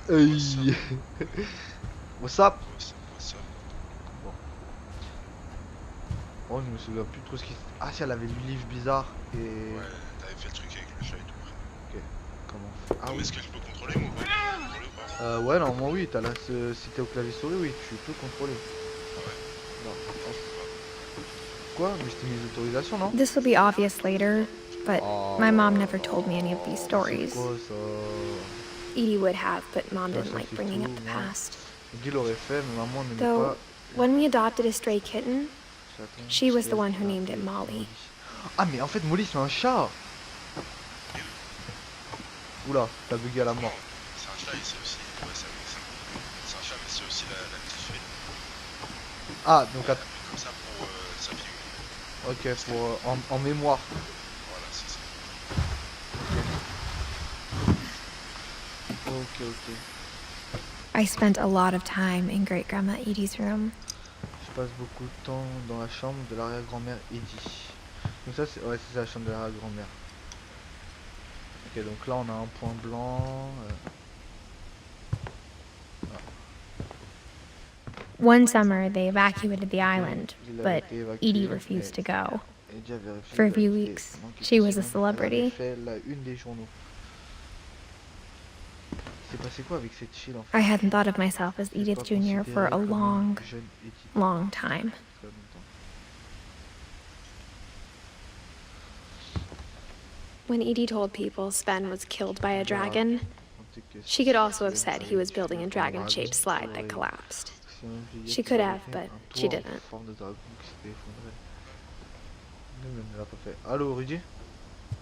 Hey. What's up? What's up? Bon. Oh, je me souviens plus trop ce qui... Ah si, elle avait lu le livre bizarre et... Ouais, t'avais fait le truc avec le chat et tout, frère. Ok, comment on fait? Ah Non, mais oui. est-ce que je peux contrôler moi ou pas? Je peux contrôler ou pas? Ouais, normalement oui, t'as là, si t'es au clavier souris, oui, tu peux contrôler. Ah ouais? Non, Non, je peux pas. quoi? Mais je t'ai mis les autorisations, non? This will be obvious later, but my Oh mom là never told me any of these là, mais c'est stories. quoi ça? Edie would have, but Mom Ça, didn't ça like c'est bringing tout, up the moi. past. Guy l'aurait fait, mais maman n'aimait Though, pas. when we adopted a stray kitten, Chaton, she was the ciel, one who chat named it et Molly. Molly. Ah mais en fait Molly c'est un chat. Eh oui. Oula, t'as bugué à la mort. Non, c'est un chat et c'est aussi. Ouais, c'est un chat, mais c'est aussi la petite fée. Ah donc Elle l'a appelé comme ça pour sa fille. ok, pour en mémoire. Voilà, c'est ça. Ok, ok. I spent a lot of time in Great Grandma Edie's room. Je passe beaucoup de temps dans la chambre de l'arrière-grand-mère Edith. Donc ça c'est ouais, c'est la chambre de l'arrière-grand-mère. Ok, donc là on a un point blanc. One summer, they evacuated the island, Il avait but été évacué, Edie refused to mais go. Edith avait refusé For a d'aller few quitter weeks, pendant quelques she was a semaines. Elle avait celebrity. fait la une des journaux. C'est passé quoi avec cette chill en fait? I hadn't thought of myself as Elle est Edith pas Jr. for considérée a comme une long, jeune Edith. long time. Très longtemps. When Edie told people Sven was killed by a dragon, she could also have said he was building a dragon-shaped slide that collapsed. She could have, but she didn't. Allô, Rudy?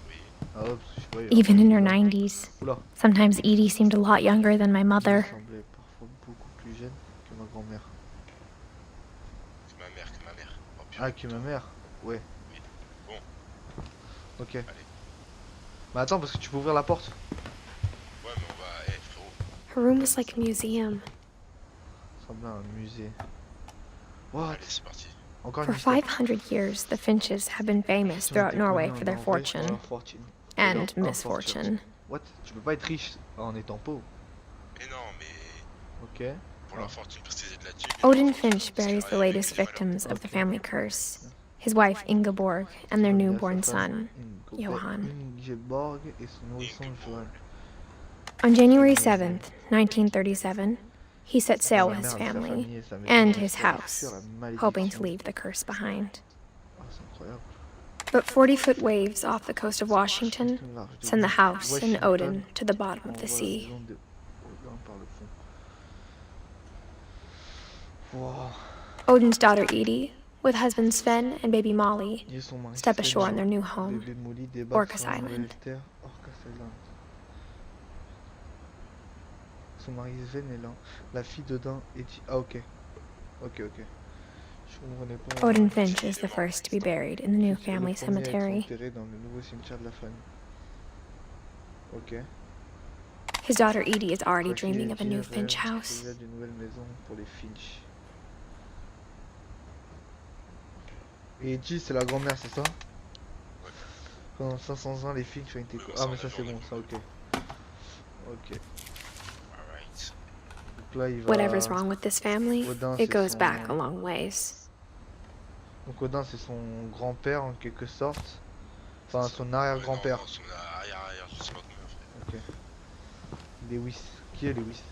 Oui. Ah, ouais, parce que je croyais, Even in her bizarre. 90s, Oula. sometimes Edie seemed a lot younger than my Elle mother. semblait parfois beaucoup plus jeune que ma grand-mère. Que ma mère, que ma mère. Oh, Ah, purée, que ma mère? Ouais. oui. Bon, Ok. allez. Mais attends, parce que tu peux ouvrir la porte. Ouais, mais on va. Eh, frérot. Her room was like a museum. Ça ressemble à un musée. What? Allez, c'est parti. Encore une For mystère. 500 years, the Finches have been famous Ils ont throughout été Norway connus for en their Norvège pour fortune leur fortune et and leur infortune. misfortune. What? Tu peux pas être riche en étant pauvre. Mais non, mais. Ok. Pour leur fortune, parce qu'ils aient de la thune. Odin Finch buries the latest victims of the family curse, his wife Ingeborg and their newborn son, Johan. Ingeborg et son nourrisson Johan. On January 7th, 1937, he set sail with his family and his house, hoping to leave the curse behind. Ah, c'est incroyable. But 40-foot waves off the coast of Washington send the house and Odin to the bottom of the sea. Wow. Odin's daughter Edie, with husband Sven and baby Molly, Et son mari step Sven ashore on et their new home, bébé Molly débarquent Orcas sur la Island. nouvelle terre, Orcas Island. Son mari Sven est là. La fille d'Odin est... Ah ok. Ok, ok. Je comprenais pas. Odin Finch is the first to be buried in the new C'est le family premier à être cemetery. enterré dans le nouveau cimetière de la famille. Ok. His daughter Edie is already Voici dreaming of a new Edith Finch rêve house. déjà d'une nouvelle maison pour les Finch. Et Edith, c'est la grand-mère, c'est ça? Ouais. Pendant 500 ans, les Finch ont été... Oui, Ah mais ça c'est bon, ça ok. Ok. Alright. Donc là il va... Whatever's wrong with this family, Odin, it c'est goes son... back a long ways. Donc Odin c'est son grand-père en quelque sorte. Enfin son arrière-grand-père. Non, son arrière, je sais pas combien, frère. Ok. Lewis. Qui est Lewis?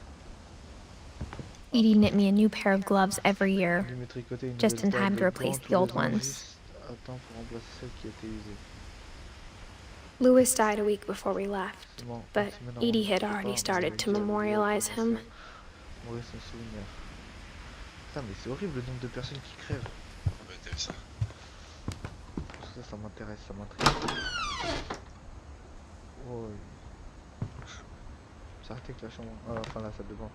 Edie knit me a new pair of gloves every year, Il lui met tricoter une just in nouvelle paire time de to replace gants the old tous les ans, ones. juste à temps pour remplacer celle qui a été usée. Lewis died a week before we left, Bon, but une semaine avant Edie notre had départ, already on started avait to déjà memorialize commencé him. à mourir son souvenir. Putain mais c'est horrible le nombre de personnes qui crèvent. Ouais, t'as vu ça? Ça m'intéresse, ça m'intrigue. Oh. Ça arrête avec la chambre. Ah, enfin la salle de bain.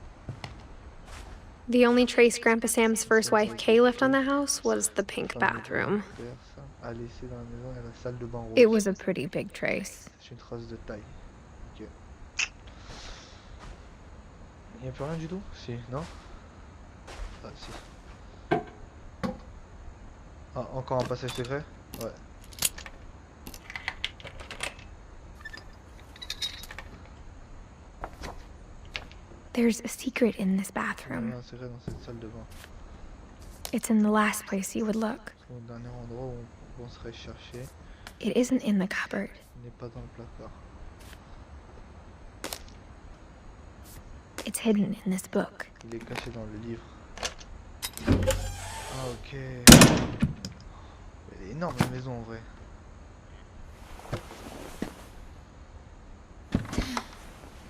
The only trace Grandpa Sam's first wife Kay left on the house was the pink bathroom. A laissé dans la maison et la salle de bain rose. It was a pretty big trace. C'est une trace de taille. Ok. Il n'y a plus rien du tout? Si, non? Ah si. Ah, encore un passage secret? Ouais. There's a secret in this Il y a bathroom. un secret dans cette salle de bain. It's in the last place you would look. Au dernier endroit où on penserait chercher, It isn't in the cupboard. il n'est pas dans le placard. It's hidden in this book. Il est caché dans le livre. Ah ok. Elle est énorme la maison en vrai.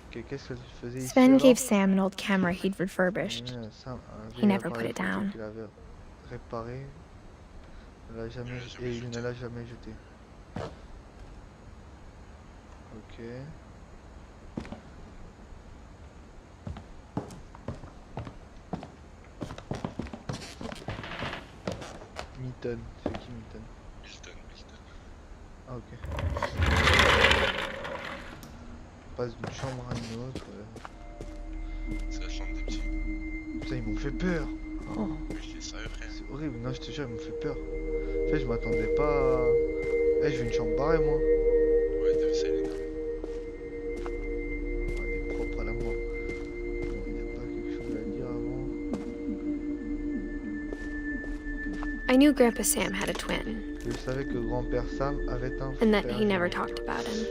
Ok, qu'est-ce que tu faisais ici Sven alors? gave Sam an old camera he'd refurbished. Sam, un He vieil never appareil put it photo down. qu'il avait réparé. Il l'a jamais, et il ne l'a jamais jeté. Ok. Milton, c'est qui Milton? Milton. Ah ok. On passe d'une chambre à une autre. C'est la chambre des petits. Putain, ils m'ont fait peur. Oh, Oui, il est sérieux, frère. c'est horrible, non je te jure, ils m'ont fait peur. En fait, je m'attendais pas à... Eh, je veux une chambre barrée moi. Ouais, t'as vu ça, il est énorme. Elle est propre à la mort. Bon, il n'y a pas quelque chose à dire avant. I knew Grandpa Sam had a twin, Je savais que grand-père Sam avait un and that frère he never jumeau. talked about him.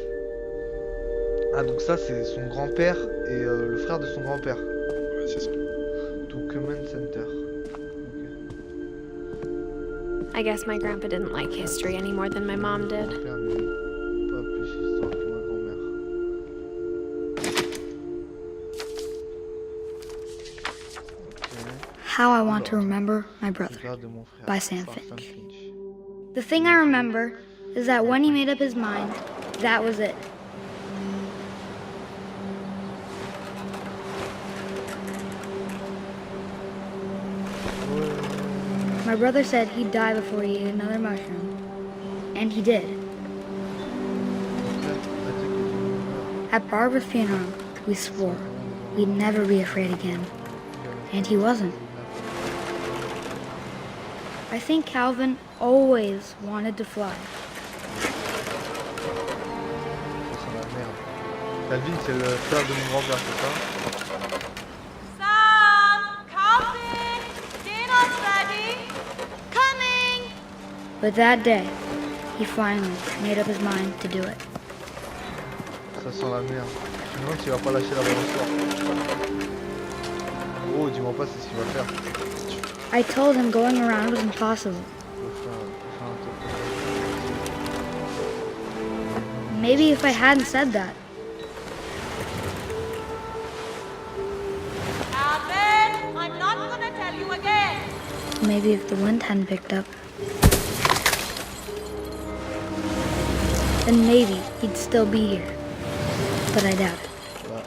Ah, donc ça c'est son grand-père et le frère de son grand-père. Ouais, c'est ça. Tout Command Center. Ok. I guess my grandpa didn't like history any more than my mom did. Grand-père, mais pas plus histoire que ma grand-mère. Ok. How I Want to Remember My Brother Regarde de mon frère. by Sam Par Sam Finch. Finch. The thing I remember is that when he made up his mind, that was it. My brother said he'd die before he ate another mushroom. And he did. At Barbara's funeral, we swore we'd never be afraid again. And he wasn't. I think Calvin always wanted to fly. Ça sent la merde. Calvin, c'est le frère de mon grand-père, c'est ça? Sam! Calvin! Dinner's ready! Coming! But that day, he finally made up his mind to do it. Ça sent la merde. Je me demande s'il va pas lâcher la balançoire. Oh, dis-moi pas c'est ce qu'il va faire. I told him going around was impossible. Il va faire un truc. Maybe if I hadn't said that, Calvin! I'm not gonna tell you again! maybe if the wind hadn't picked up, then maybe he'd still be here. But I doubt it. Là,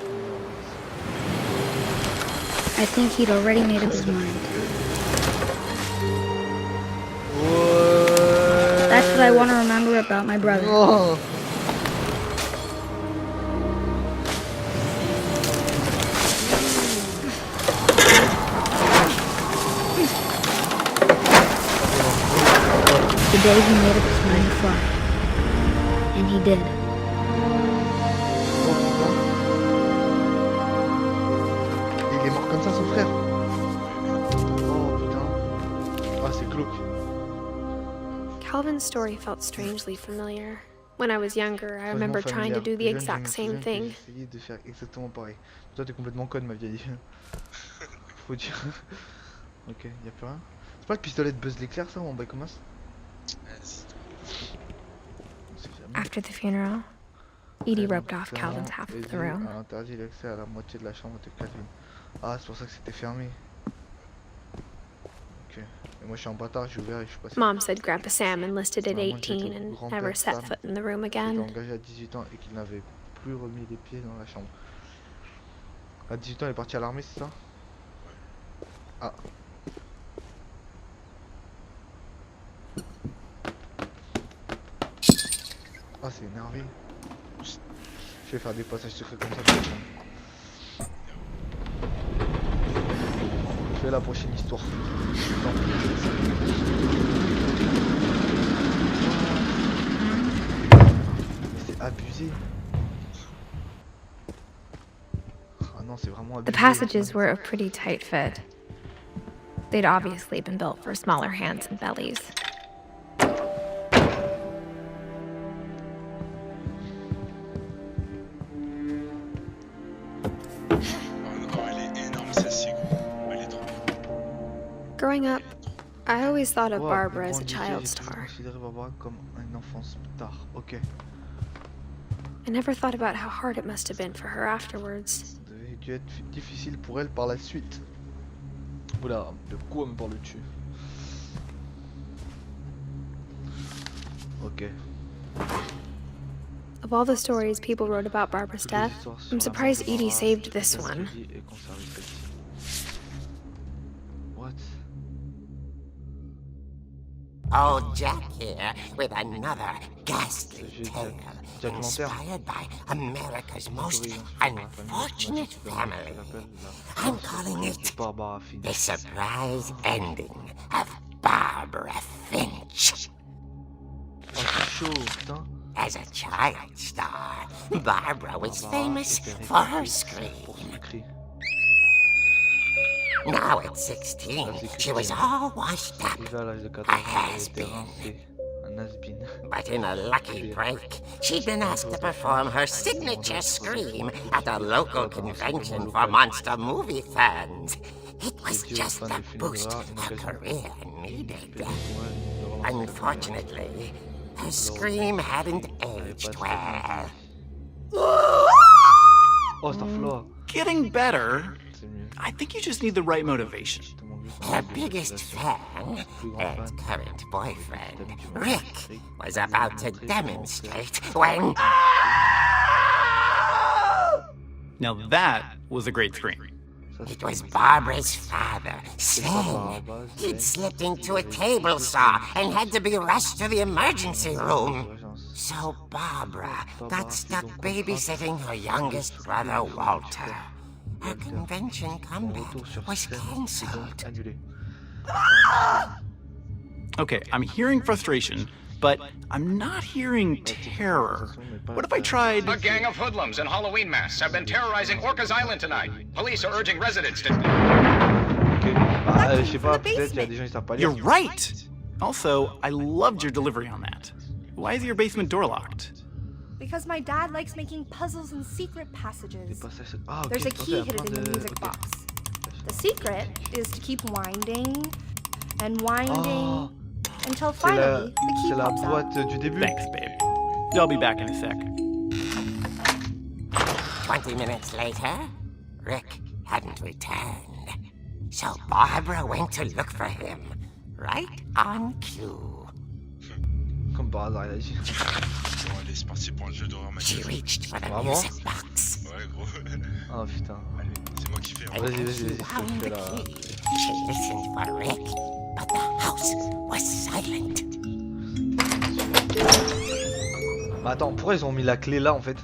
I think he'd already made up his mind. ouais. That's what I want to remember about my brother. Oh. The day he made up his mind to fly. And he did. Il est mort comme ça, son frère. Oh putain. Ah, c'est glauque. Calvin's story felt strangely familiar. When I was younger, I remember trying to do the exact same thing. J'ai essayé de faire exactement pareil. Toi, t'es complètement conne, ma vieille. Faut dire. Ok, y'a plus rien. C'est pas le pistolet de Buzz l'éclair, ça, ou en commence? On sait jamais. After the funeral, Edie Ouais, roped off donc, Calvin's half of Edith the room. a interdit l'accès à la moitié de la chambre de Calvin. Ah, c'est pour ça que c'était fermé. Ok. Et moi, je suis un bâtard, j'ai ouvert et je suis passé. Mom said Grandpa Sam enlisted at 18 and never set foot in the room Il était again. engagé à 18 ans et qu'il n'avait plus remis les pieds dans la chambre. À 18 ans, il est parti à l'armée, c'est ça? Ah. Ah, c'est énervé. Je vais faire des passages secrets comme ça. Je fais la prochaine histoire. Non. Mais c'est abusé. Ah non, c'est vraiment The abusé. passages were a pretty tight fit. They'd obviously been built for smaller hands and bellies. Oh, elle est énorme celle-ci, gros. Elle est trop bien. Growing up, I always thought of Wow, Barbara as a grandi, child j'ai toujours star. considéré Barbara comme une enfance tard. Ok. I never thought about how hard it must have been for her afterwards. Ça devait dû être difficile pour elle par la suite. Oula, le coup me parle dessus. Ok. Of all the stories people wrote about Barbara's Toutes les death, histoires sur I'm la surprised mort de Edie Barbara, saved this la one. tragédie et conservé celle-ci. What? Old Jack here with another ghastly tale inspired by America's most unfortunate family. I'm calling it Barbara Finch. The Surprise Ending of Barbara Finch. Oh, c'est chaud, putain. As a child star, Barbara was famous for her scream. Now at 16, she was all washed up. Arrivé à l'âge de 14 A ans, elle has était been. rincée. Un has-been. But in a lucky break, she'd been asked to perform her signature scream at a local convention for monster movie fans. It was just the boost her career needed. Unfortunately, her scream hadn't aged well. Oh, c'est un flaw. Getting better. C'est mieux. I think you just need the right motivation. Her biggest fan and current boyfriend, Rick, was about to demonstrate when... Now that was a great scream. It was Barbara's father, Sven. He'd slipped into a table saw and had to be rushed to the emergency room. So Barbara got stuck babysitting her youngest brother, Walter. Her convention comeback was cancelled. Okay, I'm hearing frustration, but I'm not hearing terror. What if I tried... A gang of hoodlums in Halloween masks have been terrorizing Orcas Island tonight. Police are urging residents to... Ok. Bah, je sais pas, peut-être il y a des gens qui savent pas lire. You're right! Also, I loved your delivery on that. Why is your basement door locked? Because my dad likes making puzzles and secret Des passages. passages. Ah, ok. There's a je pensais key à hidden plein in the de- music ok. box. The secret is to keep winding and winding until C'est finally the key c'est la pops out. boîte du début. Thanks, babe. I'll be back in a sec. 20 minutes later, Rick hadn't returned. So Barbara went to look for him, right on cue. Comme par hasard, il a dit. Bon, allez, c'est parti pour un jeu d'horreur She magique. reached for the Vraiment? music box. Ouais, gros. Oh putain. Allez, c'est moi qui fais. And Vas-y, as vas-y, she vas-y, wound fais the la- key, she listened for Rick, but the house was silent. Bah attends, pourquoi ils ont mis la clé là en fait?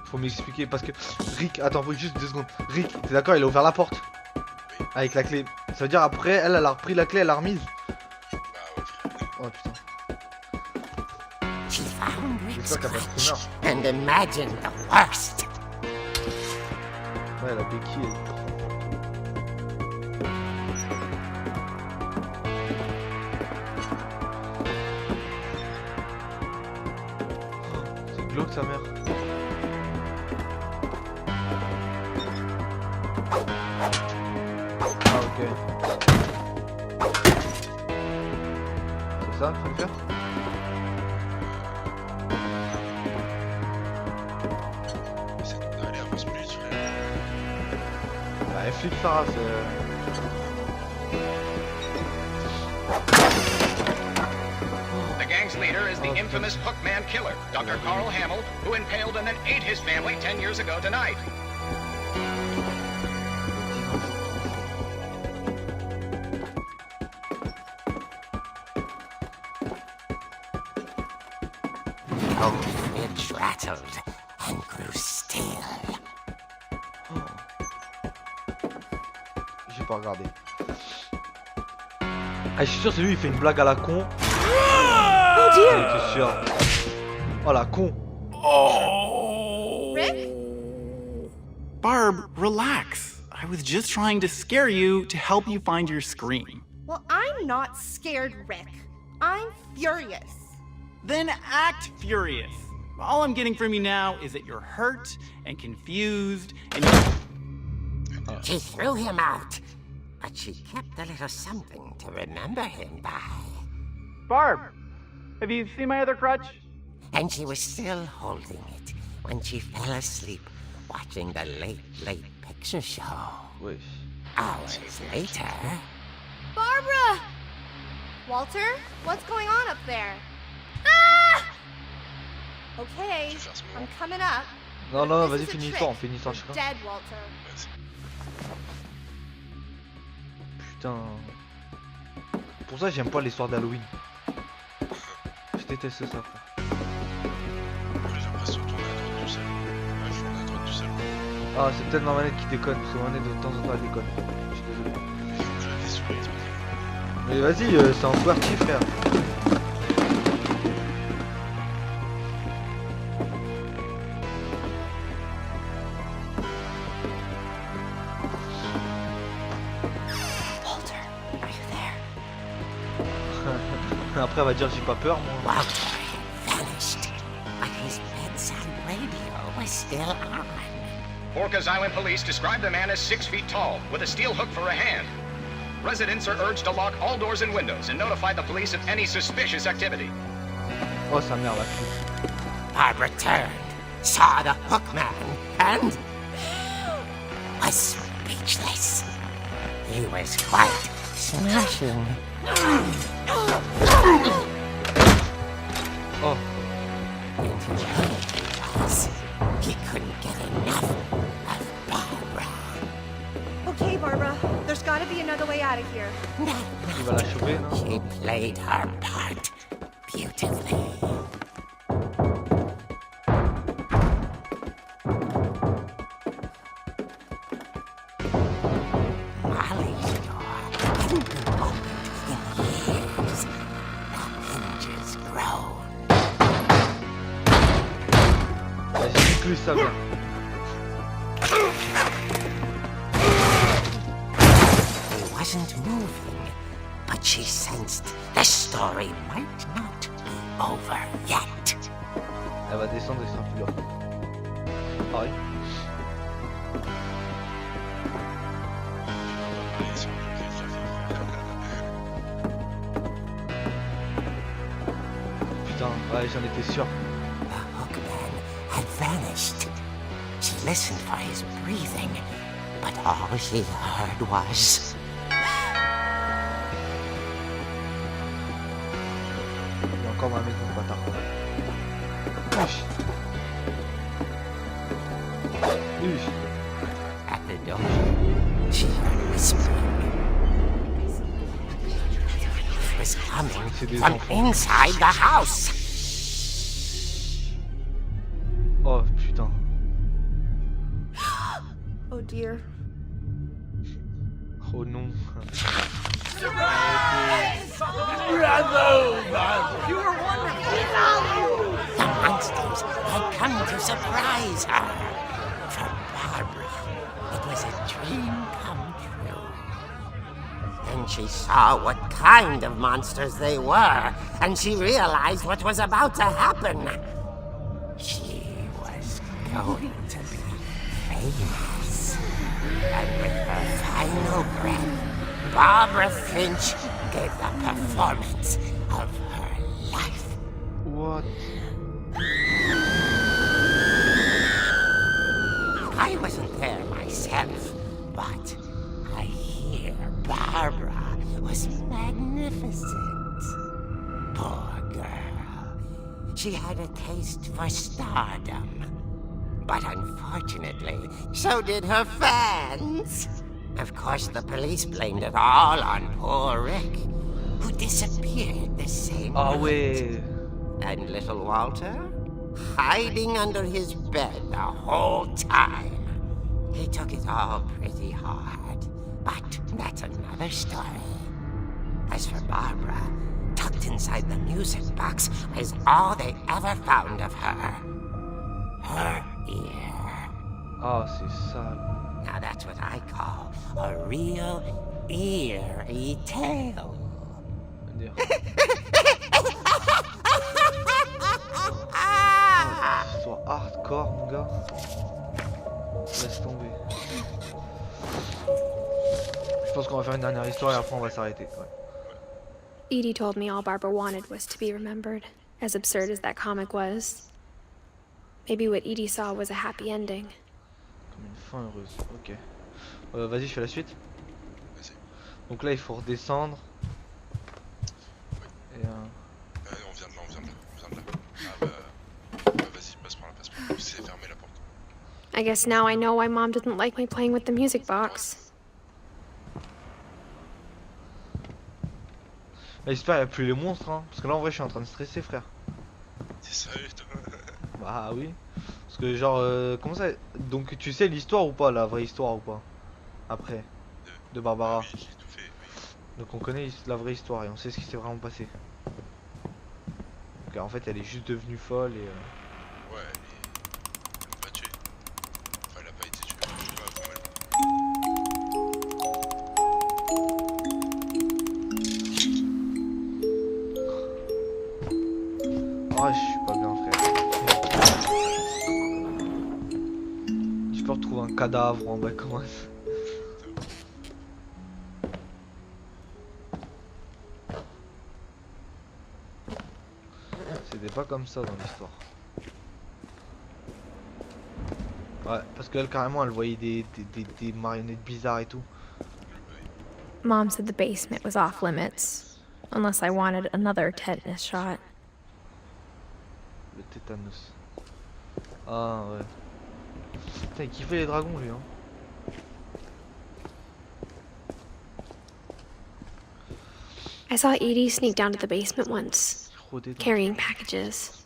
Faut m'expliquer parce que Rick, attends, faut juste 2 secondes. Rick, t'es d'accord, il a ouvert la porte avec la clé. Ça veut dire après, elle a repris la clé, elle l'a remise. Bah ouais, frère. Oh putain. She found Rick's J'espère qu'elle a pas crutch screamer. and imagined the worst. Ouais, la béquille. C'est glauque sa mère. Ah ok. C'est ça qu'il faut faire? Allez, avance plus vite, frère. Bah elle flippe Sarah, c'est... The gang's leader is the infamous Hookman killer, Dr. Carl Hamill, who impaled and then ate his family 10 years ago tonight. Old Finch rattled and grew still. J'ai pas regardé. Ah, je suis sûr, c'est lui, il fait une blague à la con. Oh dear! C'est sûr. Oh la con. Oh! Rick? Barb, relax. I was just trying to scare you to help you find your scream. Well, I'm not scared, Rick. I'm furious. Then act furious. All I'm getting from you now is that you're hurt and confused and She threw him out, but she kept a little something to remember him by. Barb, have you seen my other crutch? And she was still holding it when she fell asleep watching the late picture show. Wesh. Hours later... Barbara! Walter, what's going on up there? Ah! Okay, I'm coming up. Non, non, This vas-y, is a finis trick. l'histoire, finis l'histoire You're chacun. dead, Walter. Putain. Pour ça, j'aime pas l'histoire d'Halloween. Je déteste ça, frère. J'ai l'impression de tourner à droite tout seul. Ouais, je tourne à droite tout seul. Ah, c'est peut-être ma manette qui déconne, parce que ma manette de temps en temps elle déconne. Je suis désolé. Il faut que je la visualise. Mais vas-y, c'est un QWERTY, frère. Walter, are you there? Après, elle va dire j'ai pas peur, moi. Walter had vanished, but his bedside radio was still on. Orcas Island police describe the man as 6 feet tall, with a steel hook for a hand. Residents are urged to lock all doors and windows and notify the police of any suspicious activity. Oh, sa mère, la fille. Barbara turned, saw the hook man, and was speechless. He was quite smashing. Oh. And he was. He couldn't get enough of Barbara. Okay, Barbara, there's gotta be another way out of here. Il va la choper, non? She played her part beautifully. Molly's door hadn't been opened in years. The hinges groaned. Vas-y, plus sa mère. He wasn't moving, but she sensed the story might not be over yet. Elle va descendre et sera plus là. Pareil. Allez, sur le café, Putain, ouais, j'en étais sûr. The hookman had vanished. She listened for his breathing, but all she heard was... Il est encore dans la maison, ce bâtard. Wesh. Wesh. At the door, she heard whispering. It was coming from inside the house. Oh, putain. Oh dear. Oh non. The monsters had come to surprise her. For Barbara, it was a dream come true. Then she saw what kind of monsters they were, and she realized what was about to happen. She was going to be famous. And with her final breath, Barbara Finch gave the performance of her life. What? I wasn't there myself, but I hear Barbara was magnificent. Poor girl. She had a taste for stardom. But unfortunately, so did her fans. Of course, the police blamed it all on poor Rick, who disappeared the same Ah night. ouais. And little Walter? Hiding under his bed the whole time. He took it all pretty hard, but that's another story. As for Barbara, tucked inside the music box was all they ever found of her. Her ear. Ah, c'est sale. Now that's what I call a real eerie tale. Ah, histoire hardcore, mon gars. Laisse tomber. Je pense qu'on va faire une dernière histoire et après on va s'arrêter. Ouais. Edie told me all Barbara wanted was to be remembered, as absurd as that comic was. Maybe what Edie saw was a happy ending. Comme une fin heureuse. Ok. Vas-y, je fais la suite. Vas-y. Donc là, il faut redescendre. Ouais. Et on vient de là, on vient de là. Ah bah vas-y, passe par là. C'est fermé la porte. I guess now I know why Mom didn't like me playing with the music box. là, j'espère qu'il n'y a plus les monstres, hein. Parce que là, en vrai, je suis en train de stresser, frère. T'es sérieux, toi? Bah oui. Parce que genre, comment ça? Donc tu sais l'histoire ou pas, la vraie histoire ou pas? Après, de Barbara. Oui, j'ai tout fait, oui. Donc on connaît la vraie histoire et on sait ce qui s'est vraiment passé. Donc en fait, elle est juste devenue folle et... Ouais, elle m'a pas tué. Enfin, elle a pas été tuée. Je sais pas, vraiment. Ah, je suis pas bien, frère. Je peux retrouver un cadavre en bas, comment ça? C'était pas comme ça dans l'histoire. Ouais, parce qu'elle carrément elle voyait des marionnettes bizarres et tout. Mom said the basement was off limits, unless I wanted another tetanus shot. Le tétanos. Ah ouais. Putain, il kiffait les dragons lui, hein. I saw Edie sneak down to the basement once, carrying packages.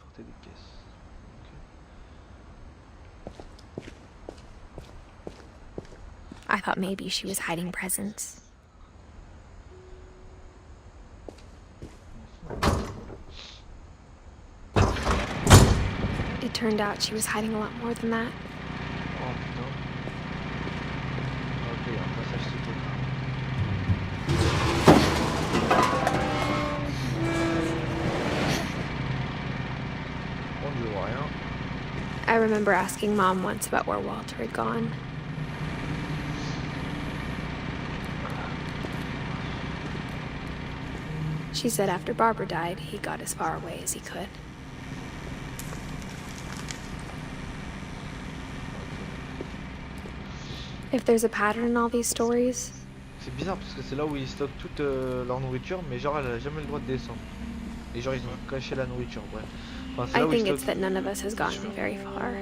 I thought maybe she was hiding presents. It turned out she was hiding a lot more than that. Oh putain. Ok, un passage secret. Je vois rien. I remember asking Mom once about where Walter had gone. She said after Barbara died, he got as far away as he could. If there's a pattern in all these stories... C'est bizarre parce que c'est là où ils stockent toute leur nourriture, mais genre elle a jamais le droit de descendre. Et genre ils ont caché la nourriture, bref. Enfin, I think it's that none of us has gotten very far.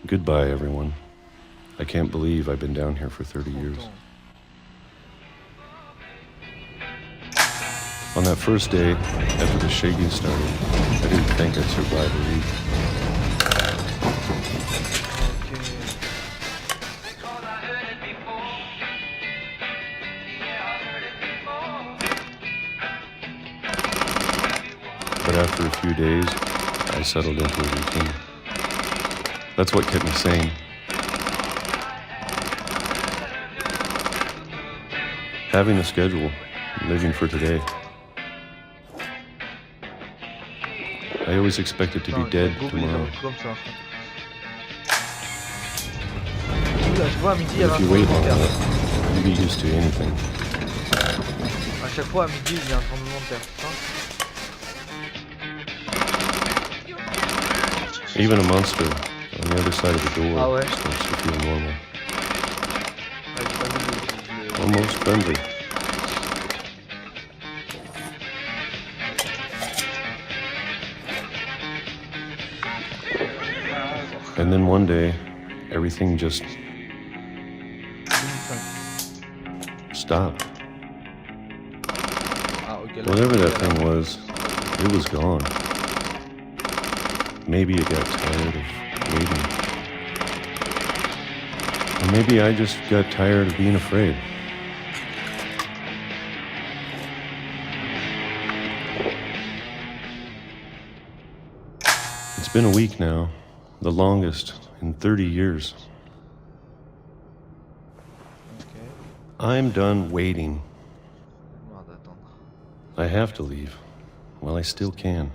Goodbye, everyone. I can't believe I've been down here for 30 years. On that first day, after the shaking started, I didn't think I'd survive a week. But after a few days, I settled into a routine. That's what kept me sane. Having a schedule, living for today. I always expected to be dead tomorrow. But if you wait long enough, you get used to anything. À chaque fois à midi, il y a un tremblement de terre. Even a monster on the other side of the door starts to feel normal. Almost friendly. And then one day, everything just stopped. Whatever that thing was, it was gone. Maybe it got tired of waiting. Or maybe I just got tired of being afraid. It's been a week now, the longest in 30 years. Okay. I'm done waiting. Marre d'attendre. I have to leave while I still can.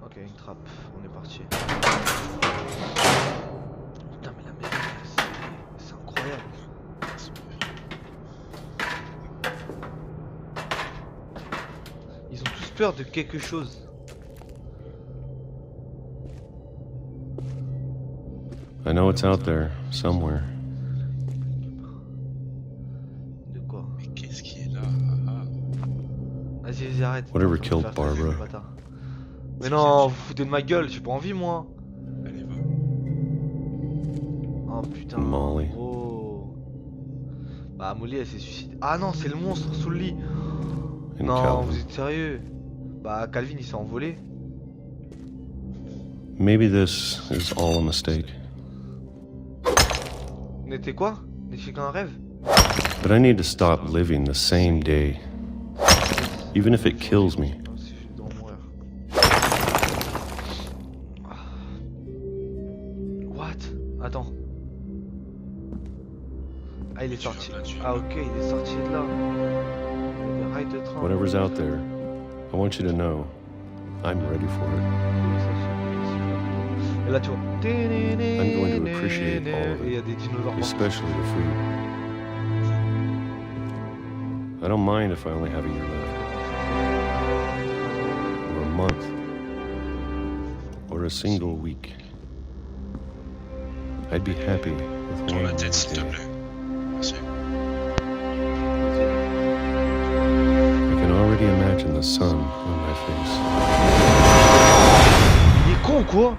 Ok, une trappe, on est parti. Putain, mais la merde, c'est incroyable. Ils ont tous peur de quelque chose. I know it's out there, somewhere. De quoi? Mais qu'est-ce qui est là? Vas-y, arrête. Whatever Faut killed faire stresser, Barbara. ce bâtard. Mais non, vous foutez de ma gueule, j'ai pas envie moi. Allez, va. Oh putain. Molly. Oh. Bah Molly elle s'est suicidée. Ah non, c'est le monstre sous le lit. And Non, Calvin. vous êtes sérieux? Bah Calvin il s'est envolé. Maybe this is all a mistake. N'était quoi? N'était qu'un rêve? But I need to stop living the same day, even if it kills me. Si je dois mourir. What? Attends. Ah il est sorti. Ah ok, il est sorti de là. Il y a des rails de train. Whatever's out there, I want you to know I'm ready for it. Et là tu vois. I'm going to appreciate all of Et il y a it, des dinosaures partout. especially the food. I don't mind if I only have a year left, or a month, or a single week. I'd be happy with Tourne one la tête, s'il te day. plaît. Merci. I can already imagine the sun on my face. Il est con quoi?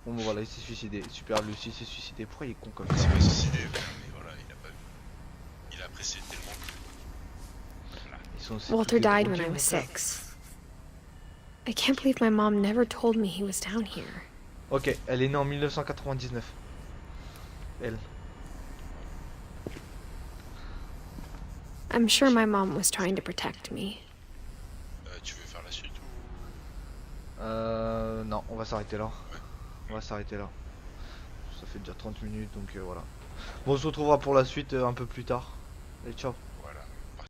Bon voilà, il s'est suicidé. Super, Lucie s'est suicidé. Pourquoi il est con comme Il ça? s'est pas suicidé, mais voilà, il a pas vu. Il a apprécié tellement que. Voilà. Ils sont aussi Walter tous des died drogués, when I mon was frère. 6. I can't believe my mom never told me he was down here. Ok, elle est née en 1999. Elle. I'm sure my mom was trying to protect me. Tu veux faire la suite ou... Non, on va s'arrêter là. On va s'arrêter là. Ça fait déjà 30 minutes donc voilà. Bon, on se retrouvera pour la suite un peu plus tard. Allez, ciao.